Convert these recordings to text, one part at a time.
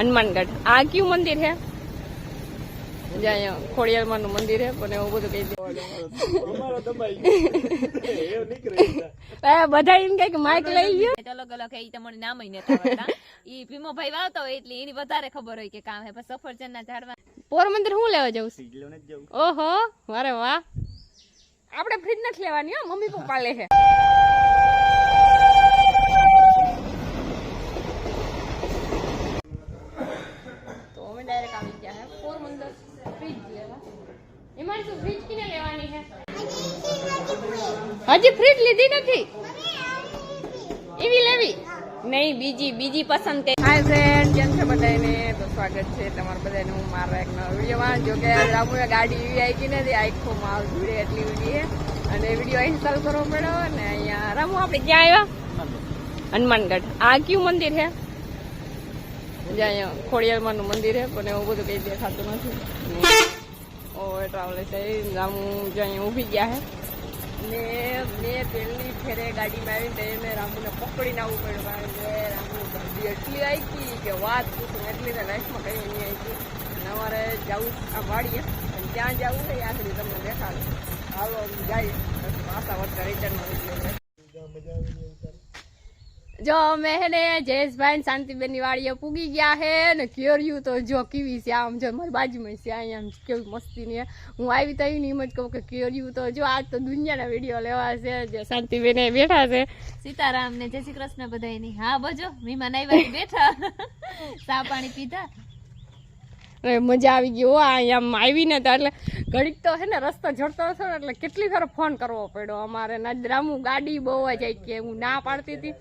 હનુમાનગઢ આ કયું મંદિર છે જ્યાં ખોડિયારમાં નું મંદિર છે પણ એવું બધું કહી દે બધા એમ કે માઇક લઈ લ્યો અલગ અલગ એ તમને નામ નતા ઈ ભીમો ભાઈ વાવતો હોય એટલે એની વધારે ખબર હોય કે કામ હે પણ સફરજન ના ઝાડવા પોરબંદર હું લેવા જાઉં ઓહો વારે વાહ આપણે ફ્રીજ નથી લેવાની હો મમ્મી પપ્પા લે છે તો અમે ડાયરેક્ટ આવી ગયા હે પોરબંદર ફ્રીજ લેવા એમાં શું ફ્રીજ કિને લેવાની છે હજી ફ્રીજ લીધી નથી એવી લેવી નહીં બીજી પસંદ કરી હાય ફ્રેન્ડ કેમ છે બધાને તો સ્વાગત છે તમારા બધાને હું મારા એક નવા વિડીયોમાં જો કે રામુએ ગાડી એવી આવી નથી આખો માલ ધૂળે એટલી બધી છે અને વિડીયો ઇન્સ્ટોલ કરવો પડ્યો અને અહીંયા રામુ આપણે ક્યાં આવ્યા હનુમાનગઢ આ કયું મંદિર છે જ્યાં ખોડિયારમાં નું મંદિર છે પણ એવું બધું કઈ દેખાતું નથી ઓ ટ્રાવેલર છે રામુ જો અહીંયા ઊભી ગયા છે ને મેં પહેલી ફેરે ગાડીમાં આવીને તો મેં રામુને પકડીને આવવું પડ્યું કારણ કે રામુ ગાડી એટલી આવી કે વાત પૂછું એટલી તો લાઈફમાં કંઈ નહીં આવી અને અમારે જવું આ વાડીએ અને ત્યાં જવું છે ત્યાં સુધી તમને દેખાડું હાલો જાય પાછા વચ્ચે રિટર્નમાં જો અમે હે ને જયેશભાઈ શાંતિબેન ની વાડીએ પૂગી ગયા હે ને કેર્યું તો જો કેવી છે આમ જો મારી બાજુમાં છે અહીંયા કેવી મસ્તી ની હું આવી તો એની એમ જ કહું કે કેર્યું તો જો આજ તો દુનિયાના વિડીયો લેવા છે જે શાંતિબેન બેઠા છે સીતારામ ને જય શ્રી કૃષ્ણ બધાયની હા બજો મહેમાન આવ્યા બેઠા ચા પાણી પીધા મજા આવી ગઈ હો અહીંયા આવીને તો એટલે ઘડીક તો હે ને રસ્તો જડતો હતો એટલે કેટલી ફેર ફોન કરવો પડ્યો અમારે રામુ ગાડી બહુ જ આવી કે હું ના પાડતી હતી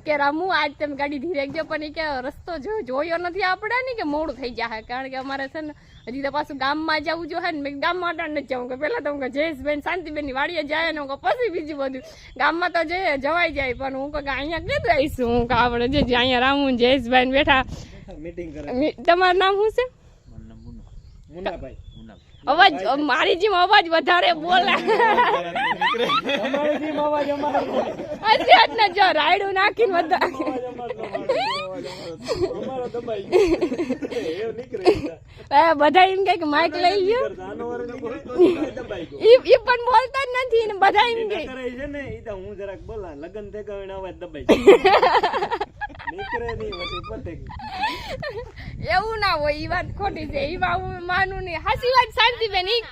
કે રામુ આજ તમે ગાડી ધીરે ગયો પણ એ કે રસ્તો જોયો નથી આપણે ને કે મોડું થઈ જાય કારણ કે અમારે છે ને હજી તો પાછું ગામમાં જવું જોઈએ ને મેં ગામમાં અટાણ નથી જવું કે પહેલાં તો હું જયેશબેન શાંતિબેન ની વાડીએ જાય ને હું પછી બીજું બધું ગામમાં તો જવાઈ જાય પણ હું કહું કે અહીંયા કીધું આવીશું હું કે આપણે જે અહીંયા રામુ જયેશભાઈ બેઠા તમારું નામ શું છે અવાજ મારી જેમ અવાજ વધારે બોલે જો રાયડું નાખીને બધા એમ કે માઇક લઈ લ્યો ઈ પણ બોલતા જ નથી ને બધા એમ કે હું જરાક બોલા લગન થઈ ગયો અવાજ દબાઈ એવું ના હોય ઈ વાત ખોટી છે ઈ હું માનું નહીં હાચી વાત શાંતિબેન ઈ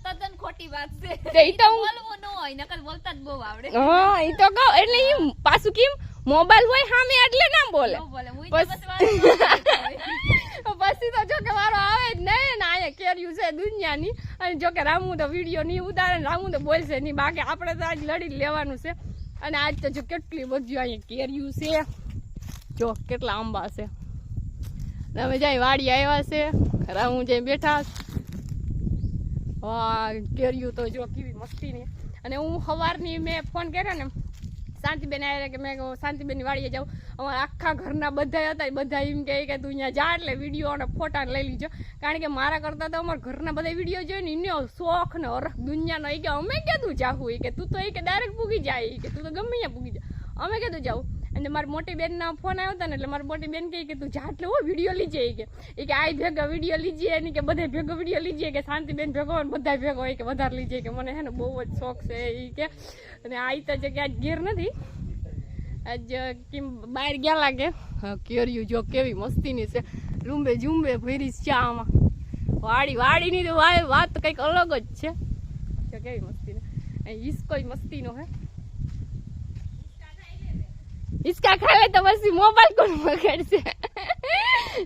તદ્દન ખોટી વાત છે ઈ તો બોલવું ન હોય નકર બોલતા જ બહુ આવડે હા ઈ તો કહો એટલે ઈ પાછું કેમ મોબાઈલ હોય સામે એટલે ના બોલે પછી તો જો કે મારો આવે જ નહીં ને અહીંયા કેર્યું છે દુનિયાની અને જો કે રામુ તો વિડીયો નહીં ઉતારે રામુ તો બોલશે નહીં બાકી આપણે તો આજ લડી લેવાનું છે અને આજ તો જો કેટલી બધી અહીંયા કેર્યું છે જો કેટલા આંબા છે અમે જાય વાડી આવ્યા છે રામુ જઈ બેઠા હા કેર્યું તો જો કેવી મસ્તી ની અને હું સવારની મેં ફોન કર્યો ને શાંતિબેન આવ્યા કે મેં શાંતિબેનની વાડીએ જાઉં અમારા આખા ઘરના બધા હતા બધા એમ કહે કે તું અહીંયા જા એટલે વિડીયો અને ફોટા લઈ લીજો કારણ કે મારા કરતા તો અમારા ઘરના બધા વિડીયો જોઈને એનો શોખ ને અરખ દુનિયાનો એ કે અમે કીધું જાવું એ કે તું તો એ કે ડાયરેક્ટ પૂગી જાય કે તું તો ગમે ત્યાં પૂગી જા અમે કીધું જાઉં અને મારી મોટી બેનના ફોન આવ્યો હતા ને એટલે મારી મોટી બેન કહે કે તું જા એટલે વિડીયો લીજે એ કે આ ભેગા વિડીયો લીજીએ ને કે બધા ભેગો વિડીયો લીજીએ કે શાંતિબેન ભેગો ને બધા ભેગો હોય કે વધારે લીજે કે મને હે ને બહુ જ શોખ છે એ કે અને આ તો જગ્યા આજ ઘેર નથી આજ કેમ બહાર ગયા લાગે કેર્યું જો કેવી મસ્તીની છે રૂંબે ઝુંબે ભરી છે આમાં વાડીની તો વાત કંઈક અલગ જ છે કેવી મસ્તી ને હિસકો મસ્તીનો હે હિસકા ખાલે તો પછી મોબાઈલ કોણ પકડશે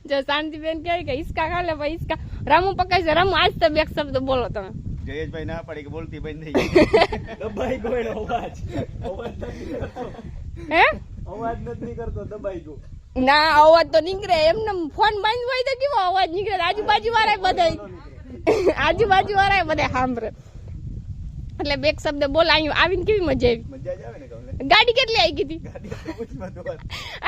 જો શાંતિબેન કહે કે હિસકા ખાલે ભાઈ હિસકા રામુ પકડશે રામુ આજ તો બે શબ્દ બોલો તમે જયેશભાઈ ના પાડી કે બોલતી બંધ થઈ ગઈ દબાઈ ગયો અવાજ હે અવાજ નથી કરતો દબાઈ ગયો ના અવાજ તો નીકળે એમને ફોન બંધ હોય તો કેવો અવાજ નીકળે આજુબાજુ વાળા બધા સાંભળે એટલે બે શબ્દ બોલ આવીને કેવી મજા આવી મજા જ આવે ને ગાડી કેટલી આવી ગઈ હતી ગાડી તો પૂછમાં દોર.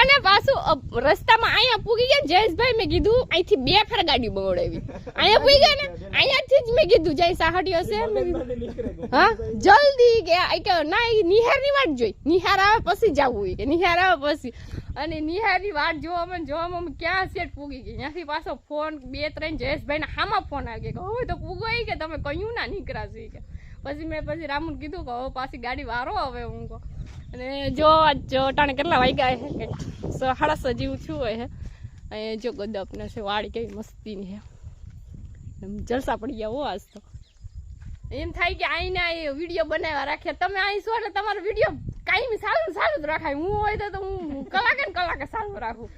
અને પાછું રસ્તામાં અહીંયા પૂગી ગયા જયેશભાઈ મેં કીધું અહીંથી 2 ફેર ગાડી બગડાવી અહીંયા પૂગી ગયા ને અહીંયાથી જ મેં કીધું જય સાહટી હશે મેં કીધું હા જલ્દી કે ના એ નિહારની વાટ જોઈ નિહાર આવે પછી જવું હોય કે નિહાર આવે પછી અને નિહારની વાટ જોવામાં ક્યાં સેટ પૂગી ગઈ ત્યાંથી પાછો ફોન 2-3 જયેશભાઈ ના હામાં ફોન આવી ગયા હવે તો પૂગો કે તમે કયું ના નીકળાશે કે પછી રામુને કીધું કે હવે પાછી ગાડી વારો હવે હું કહું અને જો ટાણે કેટલા વાગ્યા છે કે 6:30 જેવું થયું હોય છે અહીંયા જો ગદપને છે વાડી કેવી મસ્તીની છે જલસા પડી ગયા હો આજ તો એમ થાય કે આઈને આ વિડીયો બનાવ્યા રાખ્યા તમે અહીં છો એટલે તમારો વિડીયો કાયમી ચાલુ જ રાખાય હું હોય તો હું કલાકે ને કલાકે ચાલુ રાખું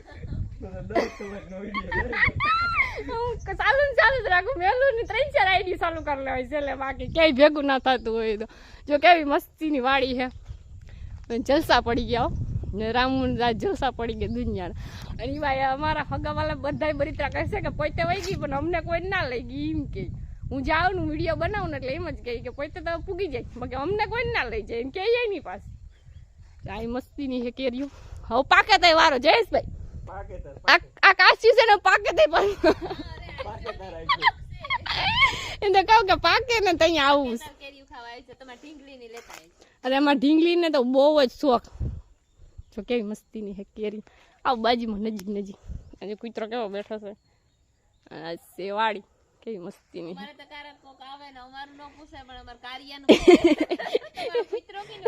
હું ચાલુ જ રાખું મેલું ની 3-4 આઈડી ચાલુ કરી લેવાય છે એટલે બાકી ક્યાંય ભેગું ના થતું હોય તો જો કેવી મસ્તીની વાડી છે જલસા પડી ગયા ને રામુન જલસા પડી ગયા દુનિયાના અને ભાઈ અમારા હગાવાલા બધા બરીતરા કહે છે કે પોતે વહી ગઈ પણ અમને કોઈ ના લઈ ગઈ એમ કે હું જાઉં ને વિડીયો બનાવું ને એટલે એમ જ કહી કે પોતે તો પૂગી જાય બાકી અમને કોઈ ના લઈ જાય એમ કે નહીં પાછું આ મસ્તીની છે કેરીઓ હવે પાકે તો વારો જયેશભાઈ આ કાશ્યું છે ને પાકે તો એમ તો કહું કે પાકે ને તો અહીંયા આવું કેરીઓ ખાવા આવી છે તમારે ઢીંગલીની લેતા આવી છે. અને એમાં ઢીંગલીને તો બહુ જ શોખ જો કેવી મસ્તીની છે કેરી આવ બાજુમાં નજીક અને કૂતરો કેવો બેઠો છે આ સેવાડી કેવી મસ્તીની અમારે તો ક્યારેક કોક આવે ને અમારું ન પૂછે પણ અમાર કારિયાનું પૂછે. તમારો મિત્રો કે ન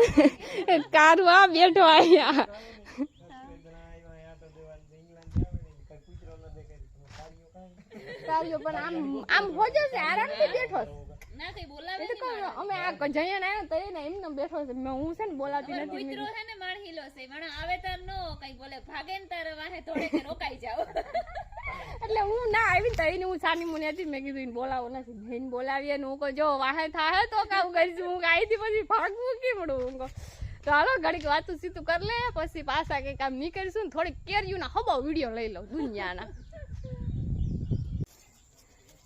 છે કારું આ બેઠો અહીંયા કારિયો પણ આમ હોજો છે આરામથી બેઠો છે ના કઈ બોલાવે એ તો કહું અમે આ જયન આવ્યો તો એને એમને બેઠો છે હું છે ને બોલાતી નથી મિત્રો છે ને માણહીલો છે વણા આવે તાર નો કઈ બોલે ભાગે ને તાર વાહે થોડે કે રોકાઈ જાવ. એટલે હું ના આવી તો એને હું સાની મુની હતી મેં કીધું એને બોલાવો નથી એને બોલાવીએ ને હું કહું જો વાહે થાય તો કામ કરીશું હું આવીથી પછી ભાગવું કેમ પડું હું કહું તો હાલો ઘડીક વાતું સીતું કરી લે પછી પાછા કંઈક કામ નીકળીશું ને થોડીક કેરીઓના હબો વિડીયો લઈ લઉં દુનિયાના.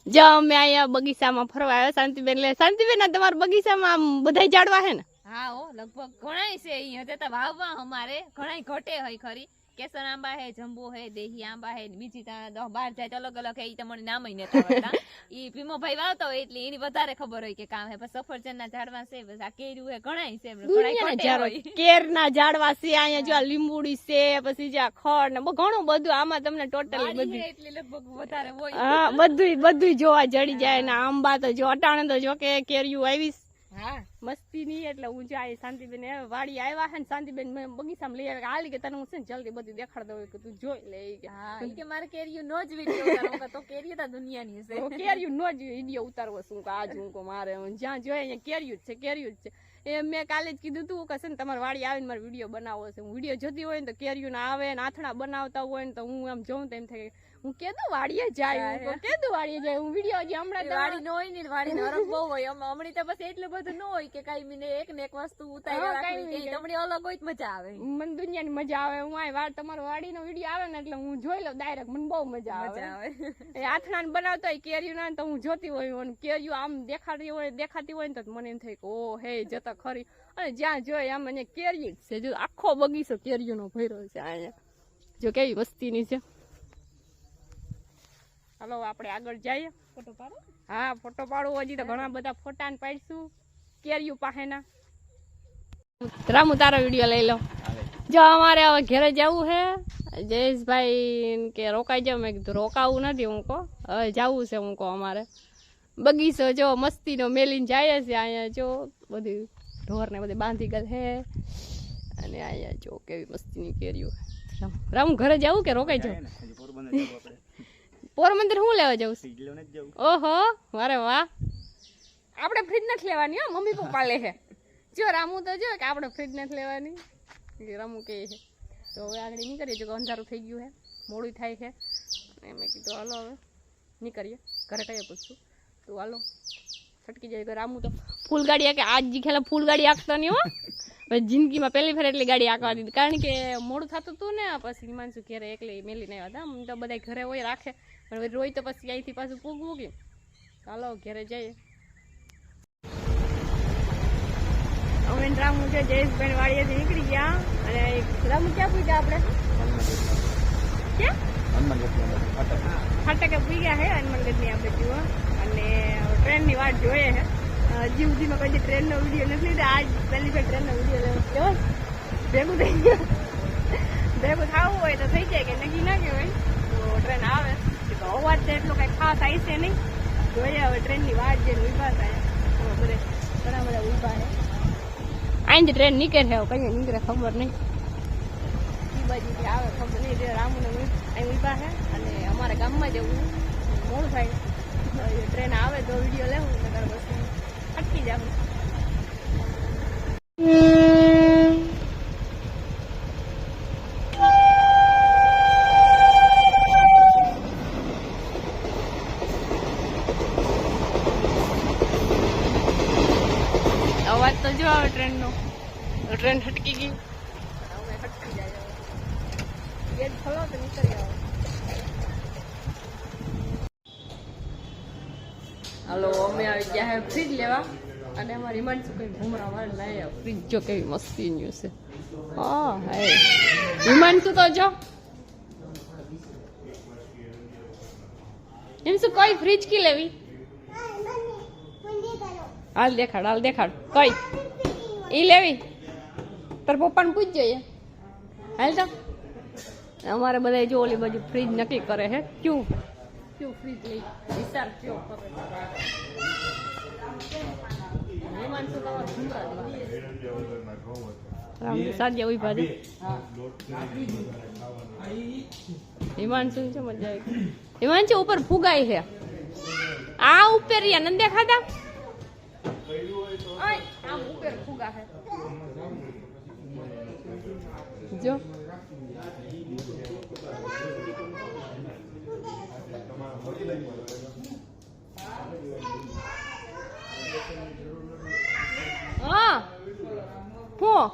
જો અમે અહીંયા બગીચામાં ફરવા આવ્યા શાંતિબેન લે શાંતિબેન તમારા બગીચામાં આમ બધા ઝાડવા હે ને હા હો લગભગ ઘણાય છે અહીંયા તો વાવવા અમારે ઘણાય ઘટે હોય ખરી કેસર આંબા હે જંબુ હે દેહી આંબા હે બીજી 10-12 જાત અલગ અલગ હે ઈ તમને નામ ય નતા આવડતા. ઈ ભીમોભાઈ વાવતા હોય એટલે એની વધારે ખબર હોય કે કામ હે પણ સફરજનના ઝાડવા છે બસ આ કેરીઓ હે ઘણાય છે ઘણાય ઘટે હોય કેરના ઝાડવા છે અહીંયા જો આ લીંબુડી છે પછી જે આ ખડ ને ઘણું બધું આમાં તમને ટોટલી બધું એટલે લગભગ વધારે હોય. હા બધું જોવા જડી જાય ને આંબા તો જો અટાણે તો જો કે કેરીઓ આવીશ હા મસ્તી ની એટલે હું જાય શાંતિબેન વાડી આવ્યા હે ને શાંતિબેન મેં બગીચામાં લઈ આવ્યા હાલી કે તને હું છે ને જલ્દી બધું દેખાડ દઉં કે તું જોઈ લે હા ઈ કે મારે કેરીઓ નો જ વિડિયો ઉતારો તો કેરીઓ તો દુનિયાની છે કેરીયું નો જ વિડીયો ઉતારવો શું કે આજ હું મારે જ્યાં જોઈએ અહીંયા કેરીયું જ છે એ મેં કાલે જ કીધું તું કે છે ને તમારે વાડી આવીને મારે વિડીયો બનાવવો છે હું વિડીયો જોતી હોય ને તો કેરીયું ના આવે ને આથણા બનાવતા હોય ને તો હું આમ જોઉં તો એમ થાય હું કેદું વાડીએ જાય હું વિડીયો હજી હમણાં વાડી નો હોય ને વાડી નરમ બહુ હોય હમણી તો બસ એટલું બધું ન હોય કે કઈ મને એક ને એક વસ્તુ ઉતારી રાખવી કે તમને અલગ હોય મજા આવે મને દુનિયાની મજા આવે હું આ તમારો વાડીનો વિડીયો આવે ને એટલે હું જોઈ લઉં ડાયરેક્ટ મને બહુ મજા આવે એ આથણા બનાવતા હોય કેરીયું ના તો હું જોતી હોય કેરીયું આમ દેખાતી હોય ને તો મને એમ થાય કે ઓ હે જતા ખરી અને જ્યાં જોઈએ આમ અહીંયા કેરીયું જ છે જો આખો બગીચો કેરીયુંનો ભર્યો છે અહીંયા જો કેવી વસ્તીની છે. હાલો આપણે આગળ જઈએ ફોટો પાડો. હા ફોટો પાડવું હજી તો ઘણા બધા ફોટા ને પાડીશું કેરીયું પાસેના. રામુ તારો વિડીયો લઈ લો. જો અમારે હવે ઘરે જવું છે જયેશભાઈ કે રોકાઈ જાવ મેં કીધું રોકાવું નથી હું કહો હવે જવું છે હું કહો અમારે બગીચો જો મસ્તીનો મેલીને જાય છે અહીંયા જો બધી ઢોર ને બધી બાંધી ગયેલ છે અને અહીંયા જો કેવી મસ્તીની કેરીઓ. રામુ ઘરે જવું કે રોકાઈ જાવ પોરબંદર શું લેવા જવું? ઓહો વારે વાહ આપણે ફ્રીજ નથી લેવાની હો મમ્મી પપ્પા લે છે જો રામુ તો જો કે આપણે ફ્રીજ નથી લેવાની રામુ કહે છે તો હવે આગળ નીકળીએ જો કે અંધારું થઈ ગયું છે મોડું થાય છે મેં કીધું હાલો હવે નીકળીએ ઘરે કહીએ પૂછશું તો હાલો છટકી જાય. રામુ તો ફૂલ ગાડી કે આજ ખેલા ફૂલ ગાડી આંકતા નહીં હો જિંદગીમાં પહેલી ફેર એટલી ગાડી આંકવા દીધી કારણ કે મોડું થતું હતું ને પછી હિમાંશુ ઘરે એકલી મેલી નહીં હતા તો બધા ઘરે હોય રાખે પણ રોય તો પછી અહીંથી પાછું પૂગવું કે ચાલો ઘરે જઈએ. અમે રામુ છે જયેશભાઈ વાડીએથી નીકળી ગયા અને રામુ ક્યાં પૂછ્યા આપણે ક્યાં ફાટકે પૂઈ ગયા છે હનુમાનગઢની આપણે જુઓ અને ટ્રેનની વાટ જોઈએ છે હજી સુધીમાં કોઈ ટ્રેનનો વિડીયો નથી લીધો આજ પહેલી વાર ટ્રેનનો વિડીયો લેવો કેવો ભેગું થઈ ગયું ભેગું થવું હોય તો થઈ જાય કે નક્કી ના કહેવાય તો ટ્રેન આવે અવાજ તો એટલો કઈ ખાસ આવી છે નહીં જોઈએ હવે ટ્રેનની વાટ જે ઉભા થાય બધે ઘણા બધા ઉભા છે અહીંથી ટ્રેન નીકળે છે કઈ નીકળે ખબર નહીં એ બાજુથી આવે ખબર નહીં રામુને અહીં ઉભા છે અને અમારા ગામમાં જવું મોડું થાય ટ્રેન આવે તો વિડીયો લેવું નકર બસ અટકી જાવ અવાજ તો જો આવે ટ્રેનનો ટ્રેન હટકી ગઈ હવે હટકી જાય ગેટ ખોલો તો નીકળી આવો હાલો અમે આવી ગયા હે ફ્રીજ લેવા અને અમારી હિમાંશુ કઈ ઘૂમરા વાળ લાય ફ્રીજ જો કેવી મસ્તી ન્યુ છે હા હે હિમાંશુ તો જો એમ શું કઈ ફ્રીજ કી લેવી હાલ દેખાડ કઈ ઈ લેવી તાર પપ્પાને પૂછજો હાલ તો અમારે બધા જો ઓલી બાજુ ફ્રીજ નક્કી કરે હે ક્યું ફ્રીજ લઈ વિચાર કયો કરે સાજે ઉભા છે હિમાંશુ છે મજા આવી હિમાંશુ ઉપર ફુગાઈ છે આ ઉપર રિયા નંદે ખાધા આમ ઉપર ફુગા છે જો હા હું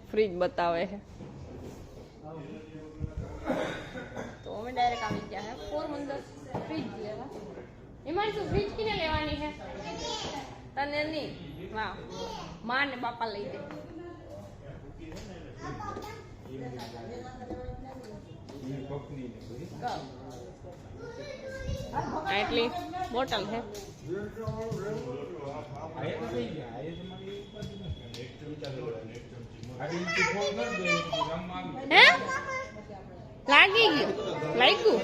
ફ્રીજ બતાવે છે તો અમે ડાયરેક્ટ આવી ગયા હે પોરબંદર ફ્રીજ લેવા એમાં શું ફ્રીજ કિને લેવાની છે તને નહીં વાહ માં ને બાપા લઈ દે એટલી બોટલ છે હે લાગી ગયું લાગ્યું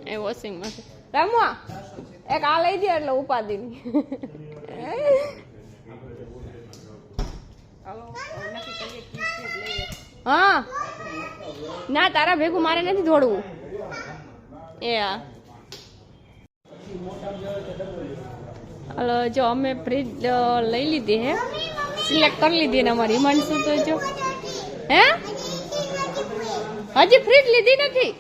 એ વોશિંગ મશીન રમવા એક આ લઈ દે એટલે ઉપાધિ ની હા ના તારા ભેગું મારે નથી દોડવું એ હલો જો અમે ફ્રીજ લઈ લીધી હે સિલેક્ટ કરી લીધી ને અમારી હિમાંશુ તો જો હે હજી ફ્રીજ લીધી નથી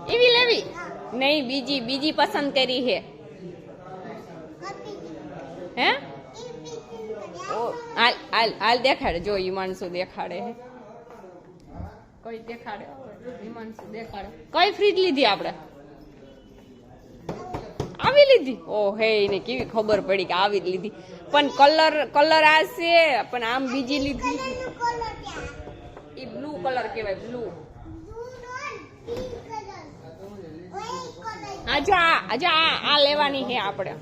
એવી લેવી નહીં બીજી પસંદ કરી છે હે હાલ દેખાડે જો હિમાંશુ દેખાડે હે કઈ દેખાડે હિમાંશુ દેખાડે કઈ ફ્રીજ લીધી આપણે આવી લીધી ઓ હે એને કેવી ખબર પડી કે આવી લીધી પણ કલર આ છે પણ આમ બીજી લીધી એ બ્લુ કલર કહેવાય બ્લુ આ લેવાની છે આપણે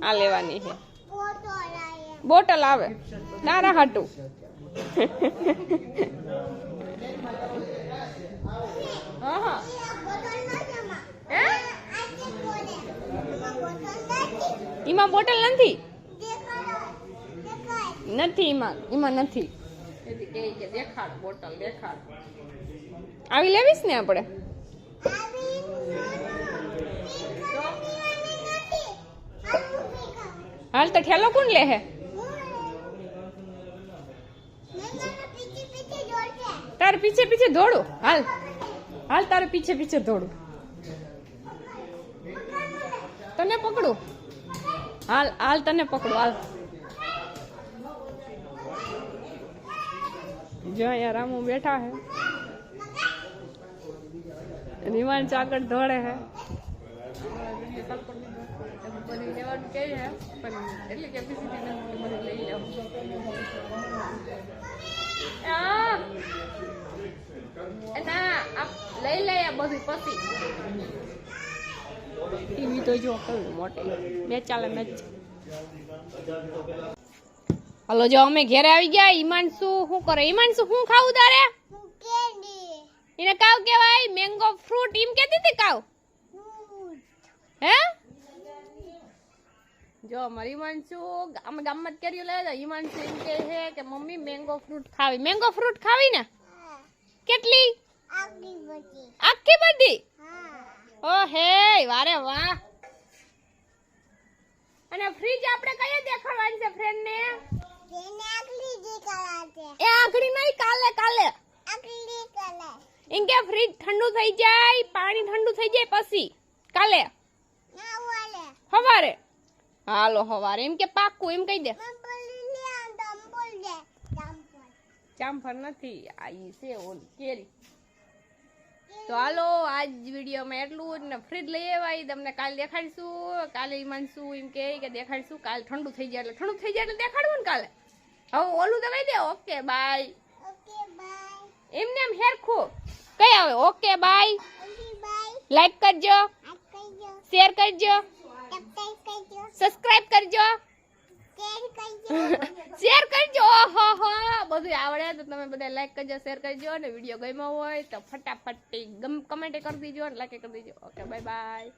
આ લેવાની છે બોટલ આવે તારા હાટું હા એમાં બોટલ નથી એમાં નથી દેખાડ બોટલ દેખાડ આવી લેવીશ ને આપણે હાલ તો ઠેલો કોણ લે હે તારે પીછે દોડું હાલ તારે પીછે દોડું તને પકડું હાલ તને પકડું હાલ જો અહીંયા રામુ બેઠા હે નિવાન આગળ દોડે હે બધી લેવાનું કે છે પણ એટલી કેપેસિટી નથી બધી લઈ જાઉં ના લઈ લઈએ બધું પછી ટીવી તો જો કયું મોટી મેચ ચાલે મેચ હલો જો અમે ઘરે આવી ગયા ઈમાનસુ શું કરે ઈમાનસુ શું ખાવું તારે એને કાવ કેવાય મેંગો ફ્રૂટ એમ કેતી હતી કાવ હે જો મારી ઈમાનસુ અમે ગામમાં જ કર્યું લે ઈમાનસુ એમ કે છે કે મમ્મી મેંગો ફ્રૂટ ખાવી ને કેટલી આખી બધી ઓ હે વારે વાહ અને ફ્રીજ આપણે કઈ દેખાડવાની છે ફ્રેન્ડ ને એ આખડી નહીં કાલે ઇનકે ફ્રીજ ઠંડુ થઈ જાય પાણી ઠંડુ થઈ જાય પછી કાલે હવારે હાલો હવારે એમ કે પાક્કું એમ કહી દે જામફળ નથી આ ઈ છે ઓલી કેરી તો હાલો આજ વિડીયોમાં એટલું જ ને ફ્રીજ લઈ આવ્યા તમને કાલે દેખાડીશું કાલે ઈમાનસુ એમ કે દેખાડીશું કાલે ઠંડુ થઈ જાય એટલે દેખાડવું ને કાલે હવે ઓલું દવાઈ દે ઓકે બાય એમને એમ હેરખું કઈ આવે ઓકે બાય લાઈક કરજો શેર કરજો સબસ્ક્રાઇબ કરજો શેર કરજો ઓહો બધું આવડે તો તમે બધા લાઈક કરજો શેર કરજો અને વિડીયો ગમ્યો હોય તો ફટાફટ કમેન્ટ કરી દેજો અને લાઈક કરી દેજો ઓકે બાય બાય